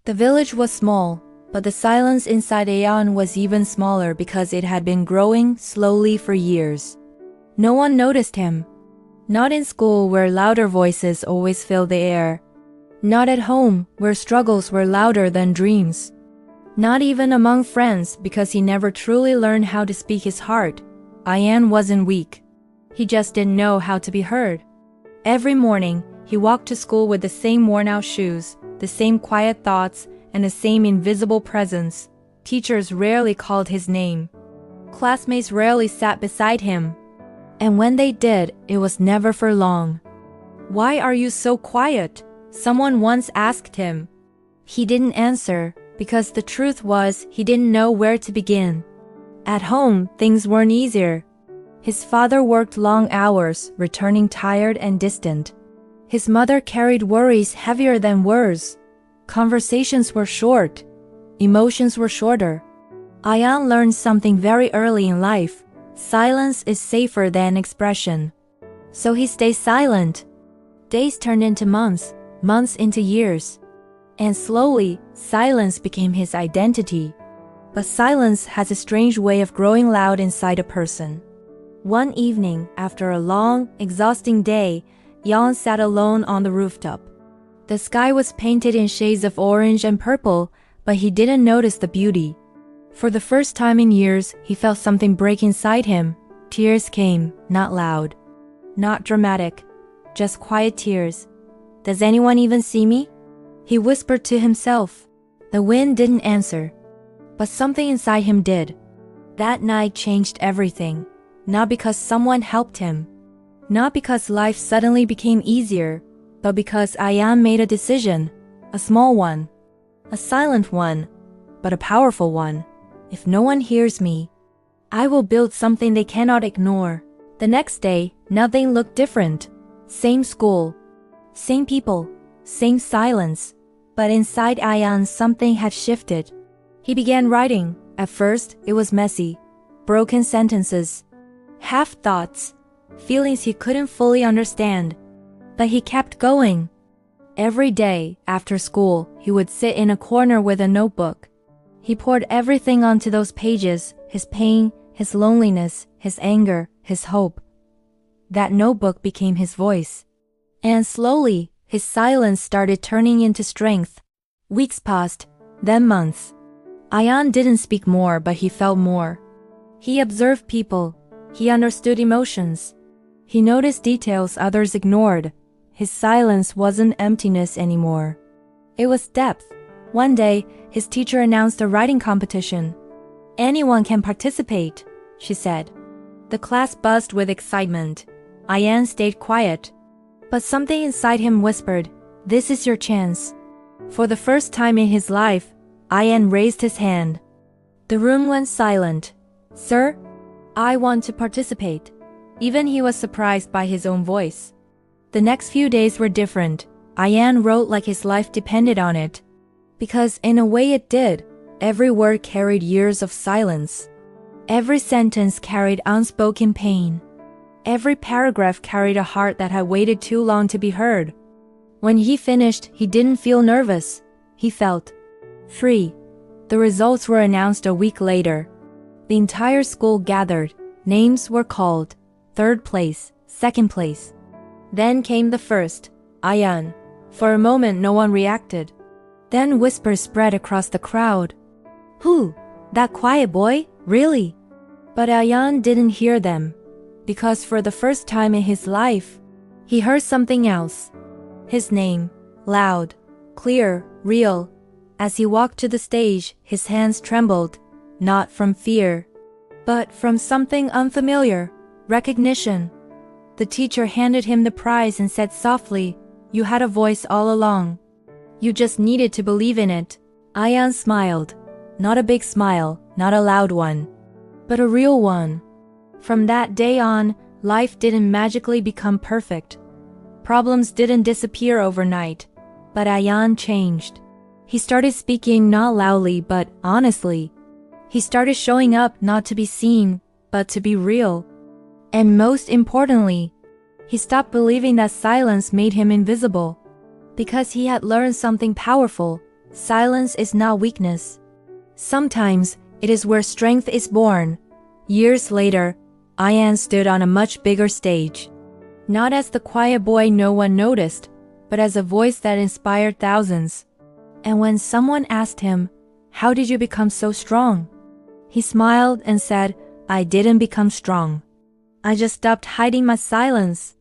The village was small, but the silence inside Aeon was even smaller because it had been growing slowly for years. No one noticed him. Not in school, where louder voices always filled the air. Not at home, where struggles were louder than dreams. Not even among friends, because he never truly learned how to speak his heart. Ayan wasn't weak. He just didn't know how to be heard. Every morning, he walked to school with the same worn-out shoes, the same quiet thoughts, and the same invisible presence. Teachers rarely called his name. Classmates rarely sat beside him. And when they did, it was never for long. "Why are you so quiet?" someone once asked him. He didn't answer, because the truth was he didn't know where to begin. At home, things weren't easier. His father worked long hours, returning tired and distant. His mother carried worries heavier than words. Conversations were short. Emotions were shorter. Ayan learned something very early in life. Silence is safer than expression. So he stayed silent. Days turned into months, months into years. And slowly, silence became his identity. But silence has a strange way of growing loud inside a person. One evening, after a long, exhausting day, Jan sat alone on the rooftop. The sky was painted in shades of orange and purple, but he didn't notice the beauty. For the first time in years, he felt something break inside him. Tears came, not loud, not dramatic, just quiet tears. "Does anyone even see me?" he whispered to himself. The wind didn't answer, but something inside him did. That night changed everything, not because someone helped him, not because life suddenly became easier, but because Ayan made a decision, a small one, a silent one, but a powerful one. If no one hears me, I will build something they cannot ignore. The next day, nothing looked different. Same school, same people, same silence. But inside Ayan, something had shifted. He began writing. At first, it was messy, broken sentences, half thoughts, feelings he couldn't fully understand. But he kept going. Every day, after school, he would sit in a corner with a notebook. He poured everything onto those pages, his pain, his loneliness, his anger, his hope. That notebook became his voice. And slowly, his silence started turning into strength. Weeks passed, then months. Ayan didn't speak more, but he felt more. He observed people. He understood emotions. He noticed details others ignored. His silence wasn't emptiness anymore. It was depth. One day, his teacher announced a writing competition. "Anyone can participate," she said. The class buzzed with excitement. Ayan stayed quiet. But something inside him whispered, "This is your chance." For the first time in his life, Ayan raised his hand. The room went silent. "Sir, I want to participate." Even he was surprised by his own voice. The next few days were different. Ayan wrote like his life depended on it. Because in a way it did. Every word carried years of silence. Every sentence carried unspoken pain. Every paragraph carried a heart that had waited too long to be heard. When he finished, he didn't feel nervous. He felt free. The results were announced a week later. The entire school gathered. Names were called. Third place, second place. Then came the first, Ayan. For a moment, no one reacted. Then whispers spread across the crowd. "Who? That quiet boy? Really?" But Ayan didn't hear them. Because for the first time in his life, he heard something else. His name, loud, clear, real. As he walked to the stage, his hands trembled, not from fear, but from something unfamiliar, recognition. The teacher handed him the prize and said softly, "You had a voice all along. You just needed to believe in it." Ayan smiled. Not a big smile, not a loud one, but a real one. From that day on, life didn't magically become perfect. Problems didn't disappear overnight. But Ayan changed. He started speaking not loudly but honestly. He started showing up not to be seen, but to be real. And most importantly, he stopped believing that silence made him invisible. Because he had learned something powerful. Silence is not weakness. Sometimes it is where strength is born. Years later, Ian stood on a much bigger stage. Not as the quiet boy no one noticed, but as a voice that inspired thousands. And when someone asked him, "How did you become so strong?" he smiled and said, "I didn't become strong. I just stopped hiding my silence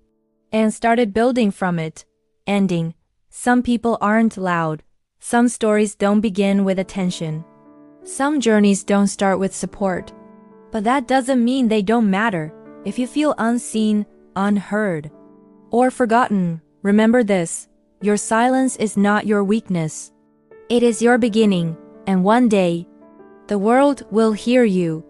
and started building from it." Ending. Some people aren't loud. Some stories don't begin with attention. Some journeys don't start with support. But that doesn't mean they don't matter. If you feel unseen, unheard, or forgotten, remember this: your silence is not your weakness. It is your beginning, and one day, the world will hear you.